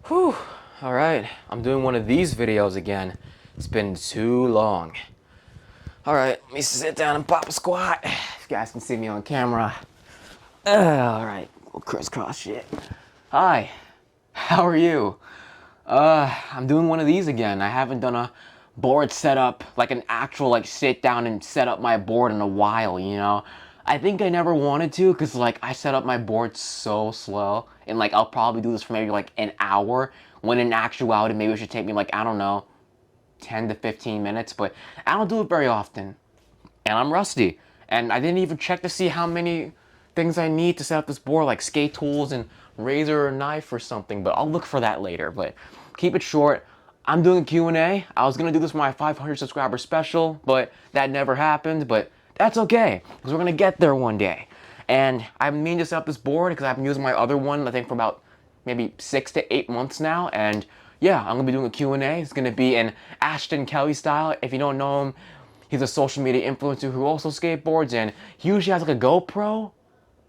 Whew. Alright, I'm doing one of these videos again. It's been too long. Alright, let me sit down and pop a squat. If you guys can see me on camera. Alright, little crisscross shit. Hi, how are you? I'm doing one of these again. I haven't done a board setup, like an actual sit down and set up my board in a while, you know? I think I never wanted to because I set up my board so slow and I'll probably do this for maybe an hour when in actuality maybe it should take me I don't know, 10 to 15 minutes, but I don't do it very often and I'm rusty and I didn't even check to see how many things I need to set up this board, like skate tools and razor or knife or something, but I'll look for that later. But keep it short. I'm doing a Q&A. I was gonna do this for my 500 subscriber special, but that never happened, but that's okay, because we're gonna get there one day. And I've been meaning to set up this board because I've been using my other one, I think for about maybe 6 to 8 months now, and yeah, I'm gonna be doing a Q&A. It's gonna be in Ashton Kelly style. If you don't know him, he's a social media influencer who also skateboards, and he usually has a GoPro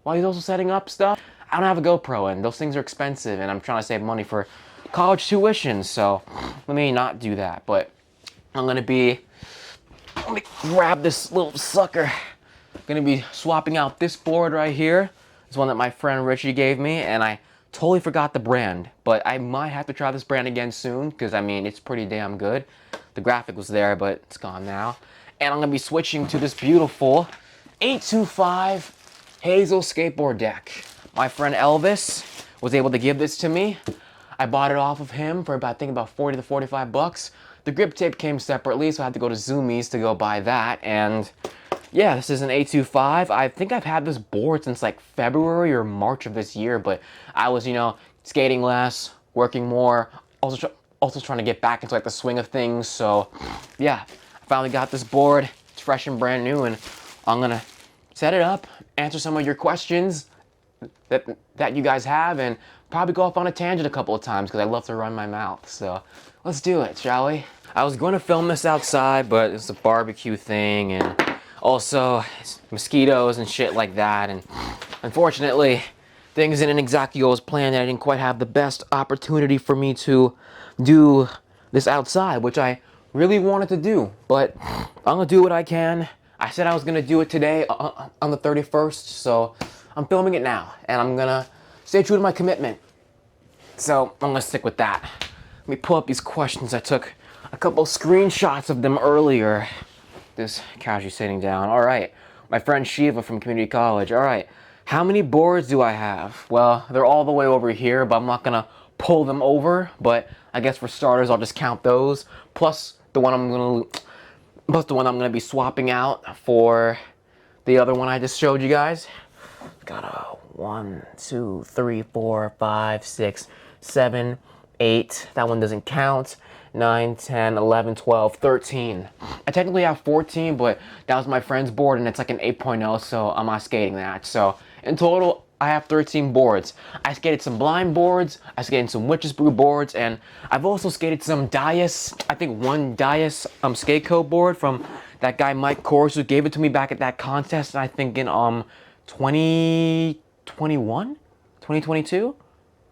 while he's also setting up stuff. I don't have a GoPro, and those things are expensive, and I'm trying to save money for college tuition, so let me not do that. But let me grab this little sucker. I'm gonna be swapping out this board right here. It's one that my friend Richie gave me, and I totally forgot the brand, but I might have to try this brand again soon, because I mean, it's pretty damn good. The graphic was there, but it's gone now. And I'm gonna be switching to this beautiful 825 Hazel skateboard deck. My friend Elvis was able to give this to me. I bought it off of him for about 40 to 45 bucks. The grip tape came separately, so I had to go to Zoomies to go buy that. And yeah, this is an 825. I think I've had this board since February or March of this year, but I was, skating less, working more, also trying to get back into the swing of things. So yeah, I finally got this board. It's fresh and brand new, and I'm gonna set it up, answer some of your questions that you guys have, and probably go off on a tangent a couple of times because I love to run my mouth. So let's do it, shall we? I was going to film this outside, but it's a barbecue thing, and also mosquitoes and shit like that, and unfortunately things didn't exactly go as planned. I didn't quite have the best opportunity for me to do this outside, which I really wanted to do, but I'm gonna do what I can. I said I was gonna do it today on the 31st, so I'm filming it now, and I'm gonna stay true to my commitment. So I'm gonna stick with that. Let me pull up these questions. I took a couple screenshots of them earlier. This casually sitting down. All right, my friend Shiva from community college. All right, how many boards do I have? Well, they're all the way over here, but I'm not gonna pull them over. But I guess for starters, I'll just count those plus the one I'm gonna be swapping out for the other one I just showed you guys. Got a 1, 2, 3, 4, 5, 6, 7, 8. That one doesn't count. 9, 10, 11, 12, 13. I technically have 14, but that was my friend's board, and it's an 8.0, so I'm not skating that. So in total, I have 13 boards. I skated some blind boards, I skated some Witch's Brew boards, and I've also skated some Dias, I think one Dias skate code board from that guy Mike Kors, who gave it to me back at that contest, I think in 2021? 2022?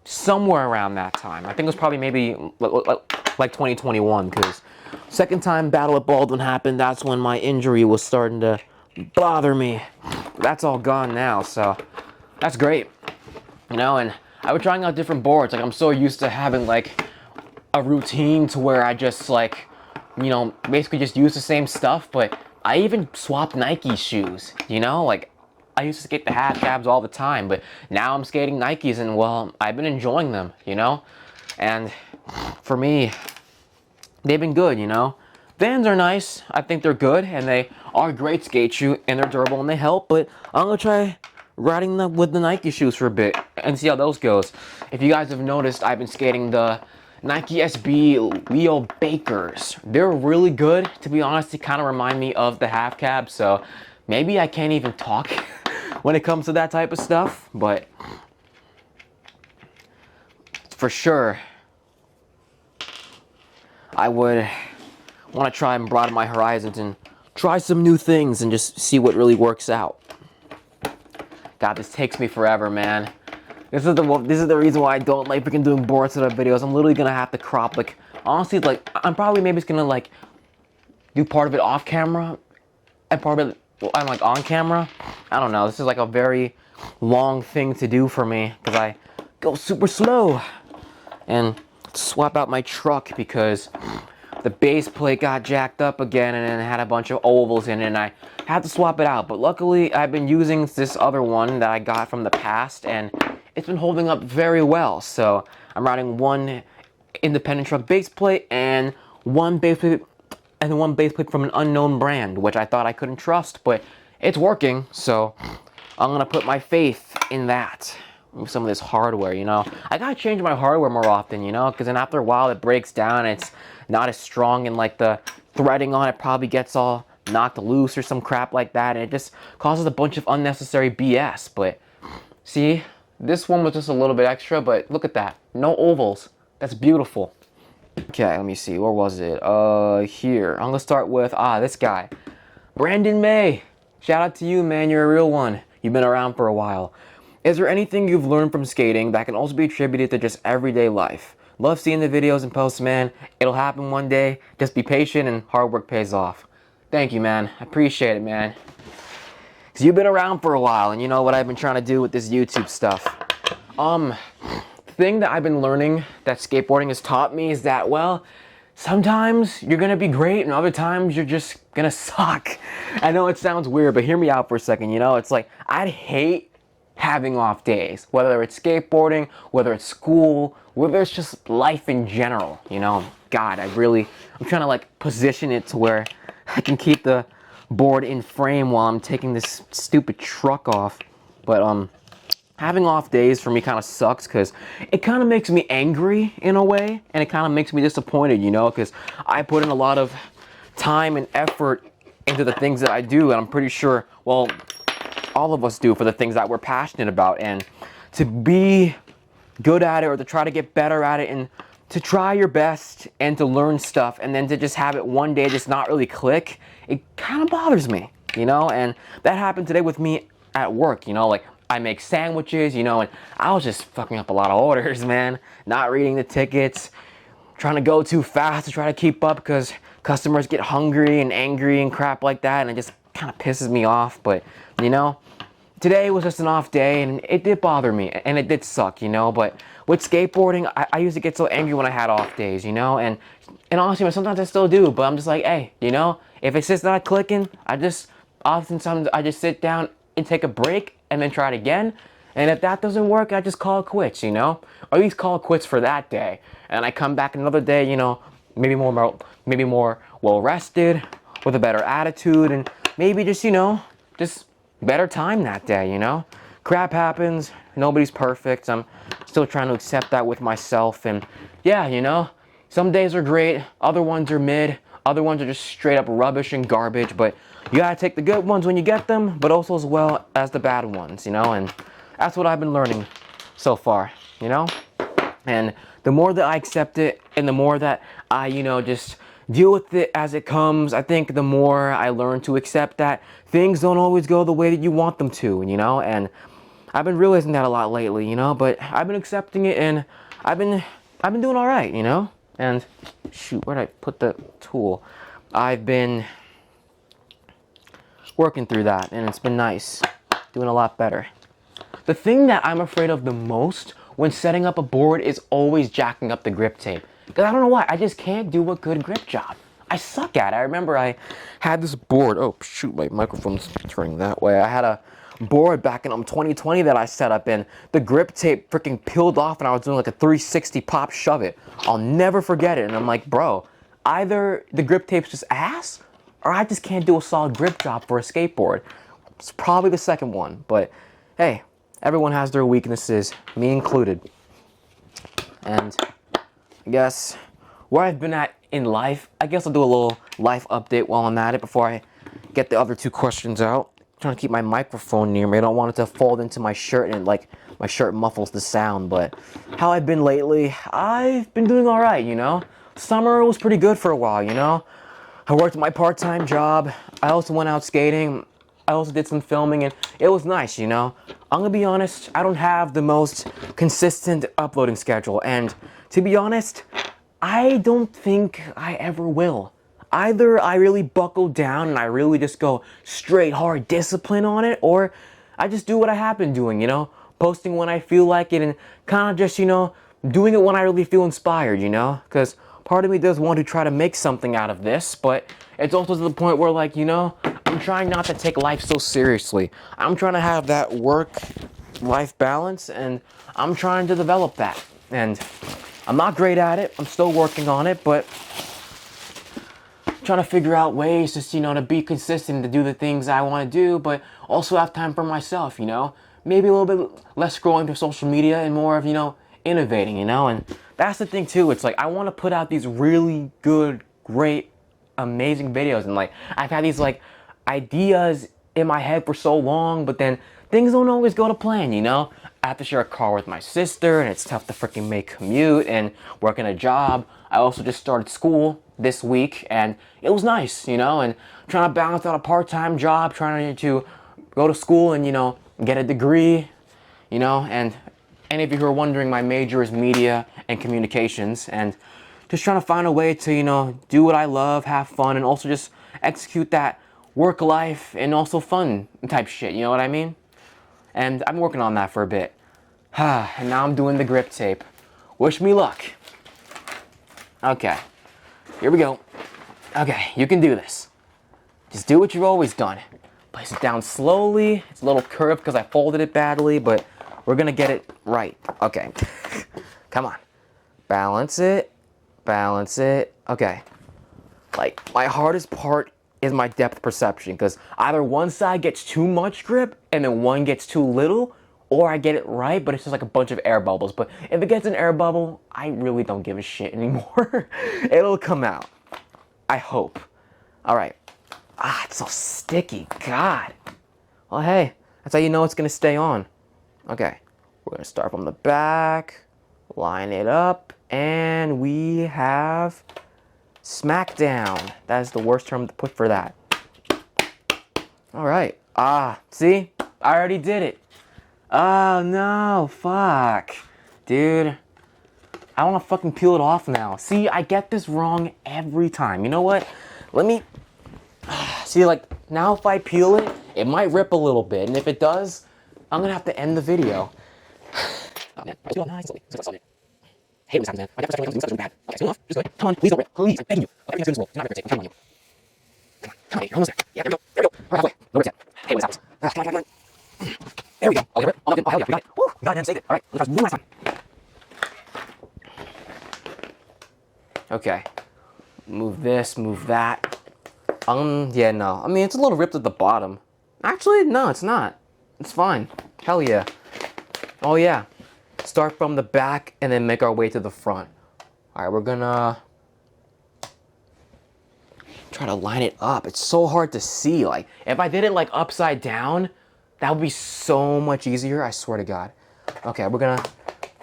Somewhere around that time. I think it was probably maybe 2021, because second time Battle at Baldwin happened, that's when my injury was starting to bother me. That's all gone now, so that's great. And I was trying out different boards. I'm so used to having a routine to where I just basically just use the same stuff, but I even swapped Nike shoes, I used to skate the half cabs all the time, but now I'm skating Nikes, and well, I've been enjoying them, and for me, they've been good, Vans are nice. I think they're good, and they are a great skate shoe, and they're durable, and they help, but I'm gonna try riding them with the Nike shoes for a bit and see how those goes. If you guys have noticed, I've been skating the Nike SB Leo Bakers. They're really good. To be honest, they kind of remind me of the half cab, so maybe I can't even talk when it comes to that type of stuff, but for sure, I would want to try and broaden my horizons and try some new things and just see what really works out. God, this takes me forever, man. This is the reason why I don't like freaking doing board setup videos. I'm literally gonna have to crop, like, honestly, like, I'm probably maybe just gonna, like, do part of it off camera and part of it I'm like on camera. I don't know. This is like a very long thing to do for me because I go super slow. And swap out my truck because the base plate got jacked up again and then it had a bunch of ovals in it and I had to swap it out. But luckily I've been using this other one that I got from the past and it's been holding up very well. So I'm riding one independent truck base plate and one base plate from an unknown brand, which I thought I couldn't trust, but it's working, so I'm gonna put my faith in that. Some of this hardware, you know. I gotta change my hardware more often, you know, because then after a while it breaks down, it's not as strong, and like the threading on it probably gets all knocked loose or some crap like that, and it just causes a bunch of unnecessary BS. But see, this one was just a little bit extra, but look at that. No ovals. That's beautiful. Okay, let me see. Where was it? Here. I'm gonna start with, this guy. Brandon May. Shout out to you, man. You're a real one. You've been around for a while. Is there anything you've learned from skating that can also be attributed to just everyday life? Love seeing the videos and posts, man. It'll happen one day. Just be patient and hard work pays off. Thank you, man. I appreciate it, man. Because you've been around for a while, and you know what I've been trying to do with this YouTube stuff. Thing that I've been learning that skateboarding has taught me is that, well, sometimes you're gonna be great and other times you're just gonna suck. I know it sounds weird, but hear me out for a second, you know? It's like, I'd hate having off days, whether it's skateboarding, whether it's school, whether it's just life in general, you know? God, I'm trying to like position it to where I can keep the board in frame while I'm taking this stupid truck off. But, having off days for me kind of sucks because it kind of makes me angry in a way, and it kind of makes me disappointed, you know, because I put in a lot of time and effort into the things that I do, and I'm pretty sure, well, all of us do for the things that we're passionate about, and to be good at it or to try to get better at it and to try your best and to learn stuff and then to just have it one day just not really click, it kind of bothers me, you know, and that happened today with me at work, you know, like, I make sandwiches, you know, and I was just fucking up a lot of orders, man. Not reading the tickets, trying to go too fast to try to keep up because customers get hungry and angry and crap like that, and it just kind of pisses me off. But, you know, today was just an off day, and it did bother me, and it did suck, you know. But with skateboarding, I used to get so angry when I had off days, you know, and honestly, sometimes I still do, but I'm just like, hey, you know, if it's just not clicking, oftentimes I just sit down and take a break and then try it again. And if that doesn't work, I just call it quits, you know? Or at least call it quits for that day. And I come back another day, you know, maybe more well rested, with a better attitude, and maybe just, you know, just better time that day, you know? Crap happens, nobody's perfect. I'm still trying to accept that with myself. And yeah, you know, some days are great, other ones are mid, other ones are just straight up rubbish and garbage, but you gotta take the good ones when you get them, but also as well as the bad ones, you know? And that's what I've been learning so far, you know? And the more that I accept it and the more that I, you know, just deal with it as it comes, I think the more I learn to accept that things don't always go the way that you want them to, you know? And I've been realizing that a lot lately, you know? But I've been accepting it, and I've been doing all right, you know? And shoot, where'd I put the tool? I've been working through that, and it's been nice. Doing a lot better. The thing that I'm afraid of the most when setting up a board is always jacking up the grip tape. Because I don't know why, I just can't do a good grip job. I suck at it. I remember I had this board. Oh, shoot, my microphone's turning that way. I had a board back in 2020 that I set up, and the grip tape freaking peeled off, and I was doing like a 360 pop shove it. I'll never forget it. And I'm like, bro, either the grip tape's just ass, or I just can't do a solid grip job for a skateboard. It's probably the second one, but hey, everyone has their weaknesses, me included. And I guess where I've been at in life, I guess I'll do a little life update while I'm at it before I get the other two questions out. I'm trying to keep my microphone near me. I don't want it to fold into my shirt, and like my shirt muffles the sound. But how I've been lately, I've been doing all right, you know? Summer was pretty good for a while, you know? I worked my part-time job. I also went out skating. I also did some filming, and it was nice, you know? I'm gonna be honest, I don't have the most consistent uploading schedule, and to be honest, I don't think I ever will. Either I really buckle down and I really just go straight hard discipline on it, or I just do what I have been doing, you know? Posting when I feel like it and kind of just, you know, doing it when I really feel inspired, you know? Because part of me does want to try to make something out of this, but it's also to the point where, like, you know, I'm trying not to take life so seriously. I'm trying to have that work-life balance, and I'm trying to develop that. And I'm not great at it. I'm still working on it, but trying to figure out ways just, you know, to be consistent, to do the things I want to do, but also have time for myself, you know? Maybe a little bit less scrolling through social media and more of, you know, innovating, you know? And that's the thing too. It's like, I want to put out these really good, great, amazing videos. And like, I've had these like ideas in my head for so long, but then things don't always go to plan, you know? I have to share a car with my sister, and it's tough to freaking make commute and working a job. I also just started school this week, and it was nice, you know, and trying to balance out a part-time job, trying to go to school and, you know, get a degree, you know. And any of you who are wondering, my major is media and communications, and just trying to find a way to, you know, do what I love, have fun, and also just execute that work life and also fun type shit, you know what I mean? And I've been working on that for a bit. And now I'm doing the grip tape. Wish me luck. Okay, here we go. Okay, you can do this. Just do what you've always done. Place it down slowly. It's a little curved because I folded it badly, but we're gonna get it right. Okay, come on. Balance it, balance it. Okay, like my hardest part is my depth perception, because either one side gets too much grip and then one gets too little, or I get it right, but it's just like a bunch of air bubbles. But if it gets an air bubble, I really don't give a shit anymore. It'll come out. I hope. All right. Ah, it's so sticky. God. Well, hey, that's how you know it's going to stay on. Okay. We're going to start from the back, line it up, and we have smackdown. That is the worst term to put for that. All right. Ah, see? I already did it. Oh, no. Fuck. Dude. I want to fucking peel it off now. See, I get this wrong every time. You know what? Let me... See, like, now if I peel it, it might rip a little bit. And if it does, I'm going to have to end the video. Oh, man. Hey, when this happens, man. My depth perception when it comes to doing stuff is really bad. Okay, smooth enough. Just go ahead. Come on, please don't rip. Please, I'm begging you. Everything's good in this world. You're not ripping tape. I'm counting on you. Come on, you're almost there. Yeah, there we go. There we go. We're halfway. No rips yet. Hey, when this happens. Come on. There we go. Oh, rip. Oh, hell yeah, we got it. Woo! We got it and saved it. All right, let's try one last time. Okay. Move this, move that. Yeah, no. I mean, it's a little ripped at the bottom. Actually, no, it's not. It's fine. Hell yeah. Oh, yeah. Start from the back and then make our way to the front. All right, we're gonna try to line it up. It's so hard to see. Like, if I did it like upside down, that would be so much easier, I swear to God. Okay, we're gonna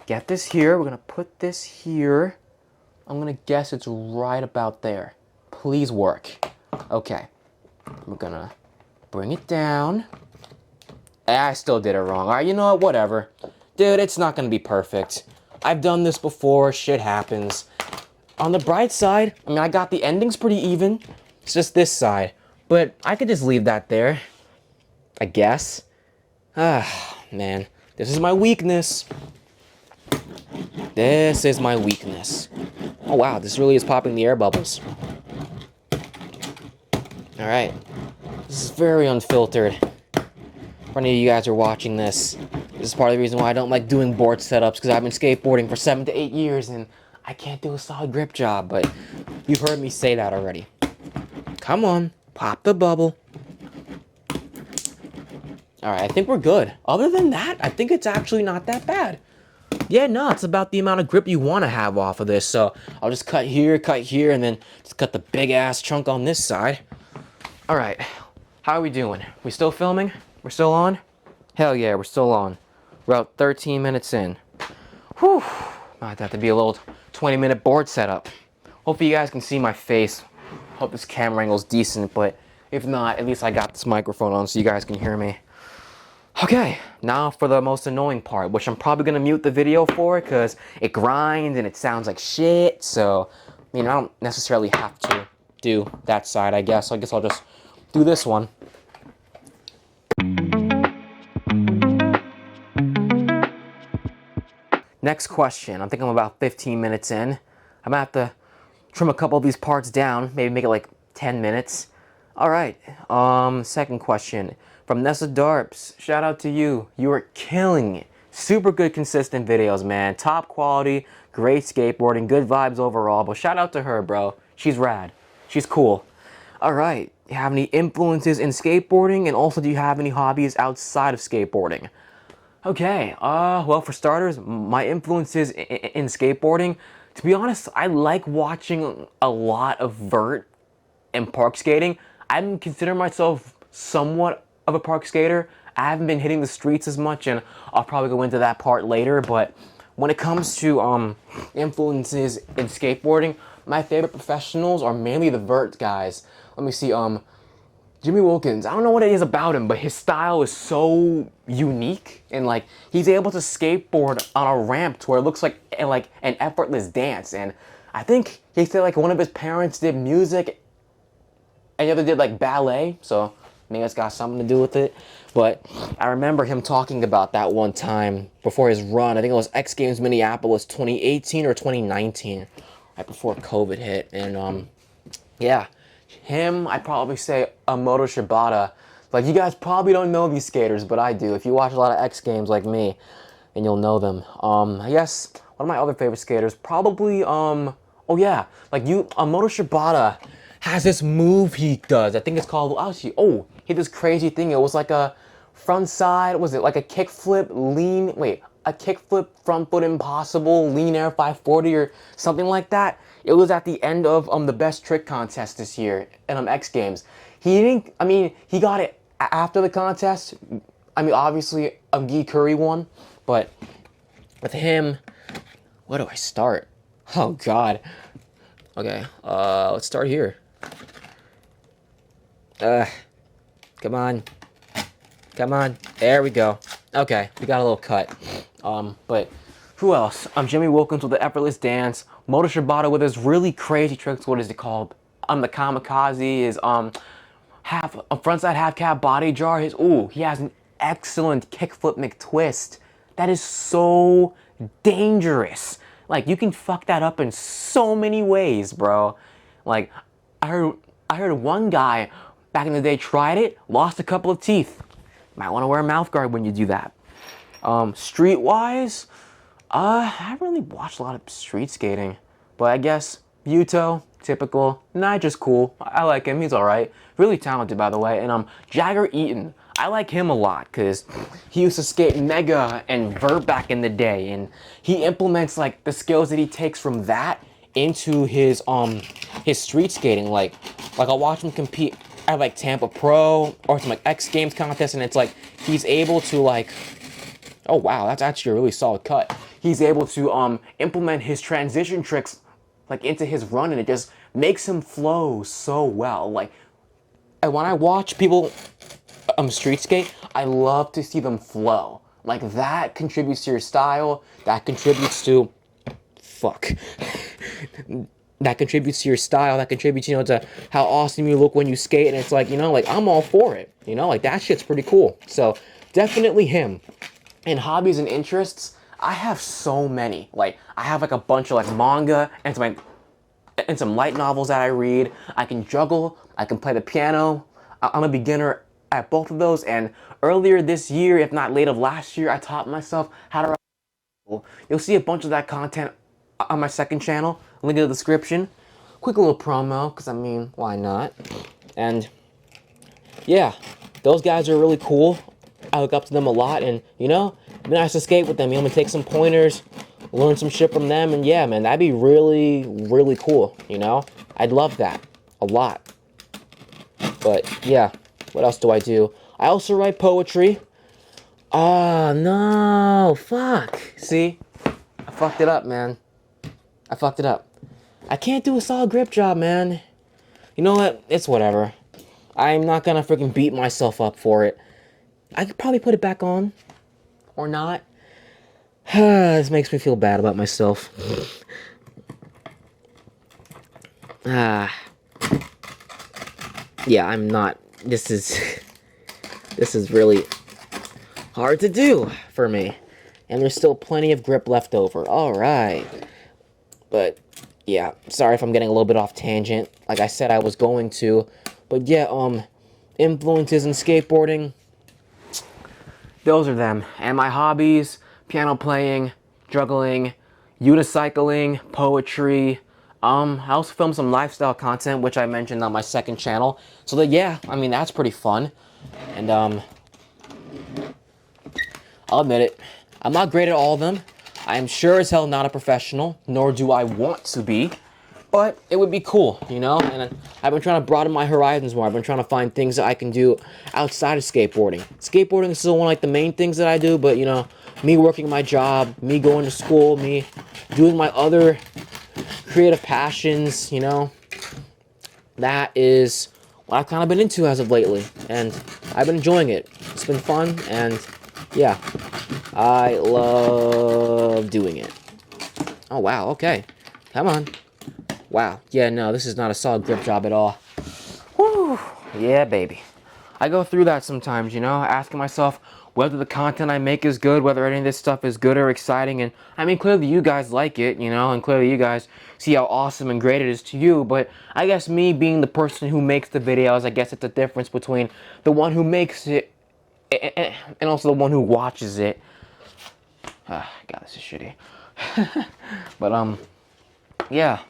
get this here. We're gonna put this here. I'm gonna guess it's right about there. Please work. Okay, we're gonna bring it down. I still did it wrong. All right, you know what? Whatever. Dude, it's not gonna be perfect. I've done this before. Shit happens. On the bright side, I mean, I got the endings pretty even. It's just this side. But I could just leave that there, I guess. Ah, man. This is my weakness. This is my weakness. Oh, wow. This really is popping the air bubbles. All right. This is very unfiltered. For any of you guys who are watching this, this is part of the reason why I don't like doing board setups, because I've been skateboarding for 7 to 8 years and I can't do a solid grip job, but you've heard me say that already. Come on, pop the bubble. All right, I think we're good. Other than that, I think it's actually not that bad. Yeah, no, it's about the amount of grip you want to have off of this. So I'll just cut here, and then just cut the big ass chunk on this side. All right, how are we doing? We still filming? We're still on? Hell yeah, we're still on. We're about 13 minutes in. Whew, might have to be a little 20-minute board setup. Hopefully you guys can see my face. Hope this camera angle's decent, but if not, at least I got this microphone on so you guys can hear me. Okay, now for the most annoying part, which I'm probably gonna mute the video for because it grinds and it sounds like shit. So, I mean, I don't necessarily have to do that side, I guess. So I guess I'll just do this one. Next question. I think I'm about 15 minutes in. I'm gonna have to trim a couple of these parts down, maybe make it like 10 minutes. All right. Second question from Nessa Darps. Shout out to you. You are killing it. Super good, consistent videos, man. Top quality, great skateboarding, good vibes overall. But shout out to her, bro. She's rad. She's cool. All right. You have any influences in skateboarding, and also do you have any hobbies outside of skateboarding? Okay, well, for starters, my influences in skateboarding, to be honest, I like watching a lot of vert and park skating. I consider myself somewhat of a park skater. I haven't been hitting the streets as much, and I'll probably go into that part later, but when it comes to influences in skateboarding, my favorite professionals are mainly the vert guys. Let me see, Jimmy Wilkins, I don't know what it is about him, but his style is so unique, and like he's able to skateboard on a ramp to where it looks like an effortless dance. And I think he said like one of his parents did music and the other did like ballet, so maybe it's got something to do with it. But I remember him talking about that one time before his run. I think it was X Games Minneapolis 2018 or 2019, right before COVID hit. And yeah. Him, I'd probably say Moto Shibata. Like, you guys probably don't know these skaters, but I do. If you watch a lot of X Games like me, then you'll know them. I guess one of my other favorite skaters, probably, oh yeah, like Moto Shibata has this move he does. I think it's called, actually, he did this crazy thing. It was like a front side, was it like a kickflip, a kickflip, front foot impossible, lean air 540 or something like that. It was at the end of the best trick contest this year in X Games. He got it after the contest. I mean, obviously, Guy Curry won, but with him, where do I start? Oh God. Okay, let's start here. Come on. There we go. Okay, we got a little cut. But who else? Jimmy Wilkins with the effortless dance. Moto Shibata with his really crazy tricks. What is it called? The kamikaze is half a frontside half cab body jar. He has an excellent kickflip McTwist. That is so dangerous. Like, you can fuck that up in so many ways, bro. Like, I heard one guy back in the day tried it, lost a couple of teeth. Might want to wear a mouth guard when you do that. Street-wise, I haven't really watched a lot of street skating, but I guess Yuto, typical. Nigel's cool. I like him. He's all right. Really talented, by the way. And Jagger Eaton, I like him a lot because he used to skate Mega and Vert back in the day, and he implements like the skills that he takes from that into his street skating. Like I'll watch him compete at like Tampa Pro or some like X Games contest, and it's like he's able to like. Oh wow, that's actually a really solid cut. He's able to implement his transition tricks like into his run, and it just makes him flow so well. Like, and when I watch people street skate, I love to see them flow. Like, that contributes to your style. That contributes to that contributes to your style. That contributes, to how awesome you look when you skate. And it's like, like I'm all for it. Like that shit's pretty cool. So definitely him. In hobbies and interests, I have so many. Like, I have like a bunch of like manga and some light novels that I read. I can juggle. I can play the piano. I'm a beginner at both of those. And earlier this year, if not late of last year, I taught myself how to ride. You'll see a bunch of that content on my second channel. Link in the description. Quick little promo, because I mean, why not? And yeah, those guys are really cool. I look up to them a lot, and it'd be nice to skate with them. Take some pointers, learn some shit from them, and yeah, man, that'd be really, really cool. I'd love that a lot. But yeah, what else do? I also write poetry. Oh no, fuck. See, I fucked it up, man. I can't do a solid grip job, man. You know what? It's whatever. I'm not gonna freaking beat myself up for it. I could probably put it back on. Or not. This makes me feel bad about myself. Yeah, I'm not. This is really hard to do for me. And there's still plenty of grip left over. Alright. But, yeah, sorry if I'm getting a little bit off tangent. Like I said I was going to. But yeah, influences in skateboarding. Those are them. And my hobbies, piano playing, juggling, unicycling, poetry. I also film some lifestyle content, which I mentioned on my second channel. So that, yeah, I mean, that's pretty fun. And, I'll admit it, I'm not great at all of them. I am sure as hell not a professional, nor do I want to be. But it would be cool, you know? And I've been trying to broaden my horizons more. I've been trying to find things that I can do outside of skateboarding. Skateboarding is still one of like the main things that I do, but you know, me working my job, me going to school, me doing my other creative passions, you know, that is what I've kind of been into as of lately. And I've been enjoying it. It's been fun, and yeah, I love doing it. Oh, wow, okay. Come on. Wow. Yeah, no, this is not a solid grip job at all. Whew. Yeah, baby. I go through that sometimes, you know, asking myself whether the content I make is good, whether any of this stuff is good or exciting. And, I mean, clearly you guys like it, you know, and clearly you guys see how awesome and great it is to you. But I guess me being the person who makes the videos, I guess it's a difference between the one who makes it and also the one who watches it. God, this is shitty. But, yeah.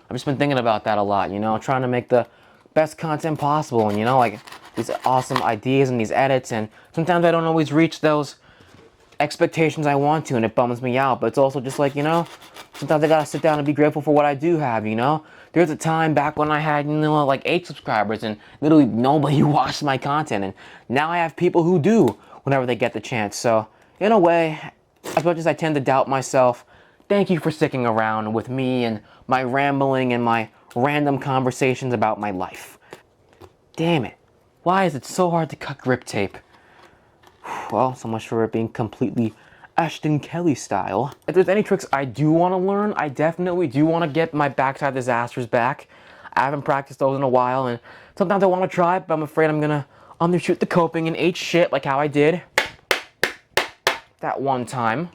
I've just been thinking about that a lot, you know, trying to make the best content possible, and, you know, like, these awesome ideas and these edits, and sometimes I don't always reach those expectations I want to, and it bums me out, but it's also just like, you know, sometimes I gotta sit down and be grateful for what I do have, you know? There's a time back when I had, you know, like 8 subscribers, and literally nobody watched my content, and now I have people who do whenever they get the chance, so, in a way, as much as I tend to doubt myself, thank you for sticking around with me and my rambling and my random conversations about my life. Damn it. Why is it so hard to cut grip tape? Well, so much for it being completely Ashton Kelly style. If there's any tricks I do want to learn, I definitely do want to get my backside disasters back. I haven't practiced those in a while, and sometimes I want to try, but I'm afraid I'm gonna undershoot the coping and eat shit like how I did that one time.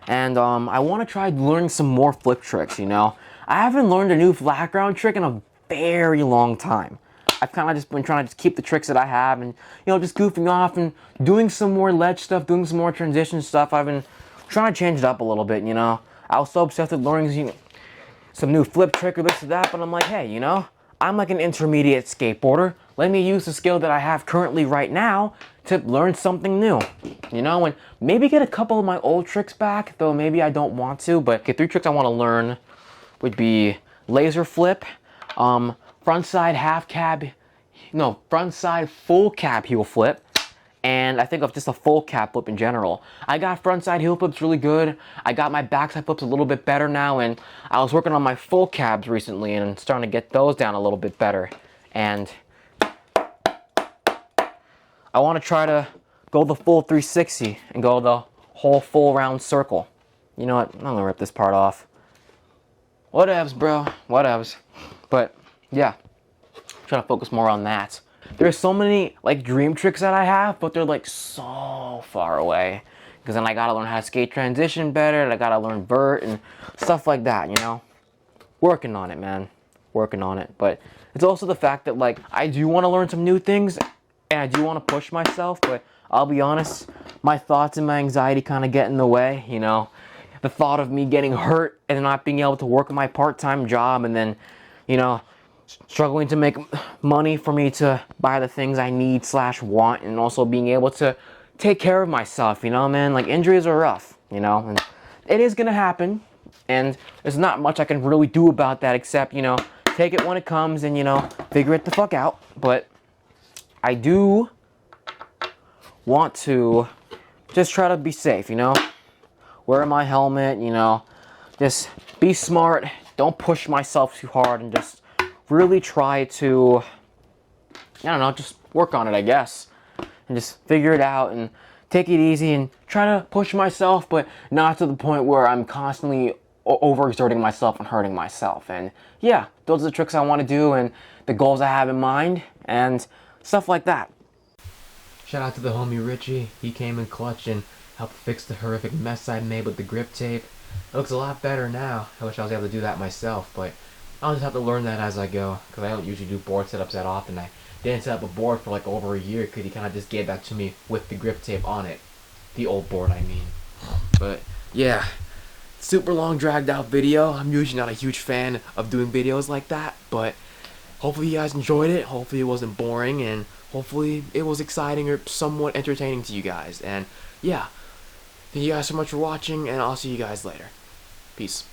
And I want to try learning some more flip tricks, you know? I haven't learned a new flat ground trick in a very long time. I've kind of just been trying to just keep the tricks that I have and, you know, just goofing off and doing some more ledge stuff, doing some more transition stuff. I've been trying to change it up a little bit, you know? I was so obsessed with learning, you know, some new flip trick or this or that, but I'm like, hey, you know, I'm like an intermediate skateboarder. Let me use the skill that I have currently right now to learn something new, you know, and maybe get a couple of my old tricks back, though maybe I don't want to, but okay, 3 tricks I want to learn would be laser flip, frontside full cab heel flip, and I think of just a full cab flip in general. I got frontside heel flips really good, I got my backside flips a little bit better now, and I was working on my full cabs recently and starting to get those down a little bit better, and I want to try to go the full 360 and go the whole full round circle. You know what? I'm going to rip this part off. Whatevs, bro. Whatevs. But, yeah. Trying to focus more on that. There's so many, like, dream tricks that I have, but they're, like, so far away. Because then I got to learn how to skate transition better, and I got to learn vert and stuff like that, you know? Working on it, man. Working on it. But it's also the fact that, like, I do want to learn some new things, and I do want to push myself, but I'll be honest, my thoughts and my anxiety kind of get in the way, you know? The thought of me getting hurt and not being able to work my part-time job and then, you know, struggling to make money for me to buy the things I need / want, and also being able to take care of myself, you know, man? Like, injuries are rough, you know? And it is going to happen, and there's not much I can really do about that except, you know, take it when it comes and, you know, figure it the fuck out, but I do want to just try to be safe, you know? Wear my helmet, you know? Just be smart. Don't push myself too hard and just really try to, I don't know, just work on it, I guess. and just figure it out and take it easy and try to push myself, but not to the point where I'm constantly overexerting myself and hurting myself. And yeah, those are the tricks I want to do and the goals I have in mind and stuff like that. Shout out to the homie Richie. He came in clutch and helped fix the horrific mess I made with the grip tape. It looks a lot better now. I wish I was able to do that myself, but I'll just have to learn that as I go, because I don't usually do board setups that often. I didn't set up a board for like over a year because he kind of just gave that to me with the grip tape on it. The old board, I mean. But yeah, super long dragged out video. I'm usually not a huge fan of doing videos like that, but hopefully you guys enjoyed it. Hopefully it wasn't boring, and hopefully it was exciting or somewhat entertaining to you guys. And yeah, thank you guys so much for watching, and I'll see you guys later. Peace.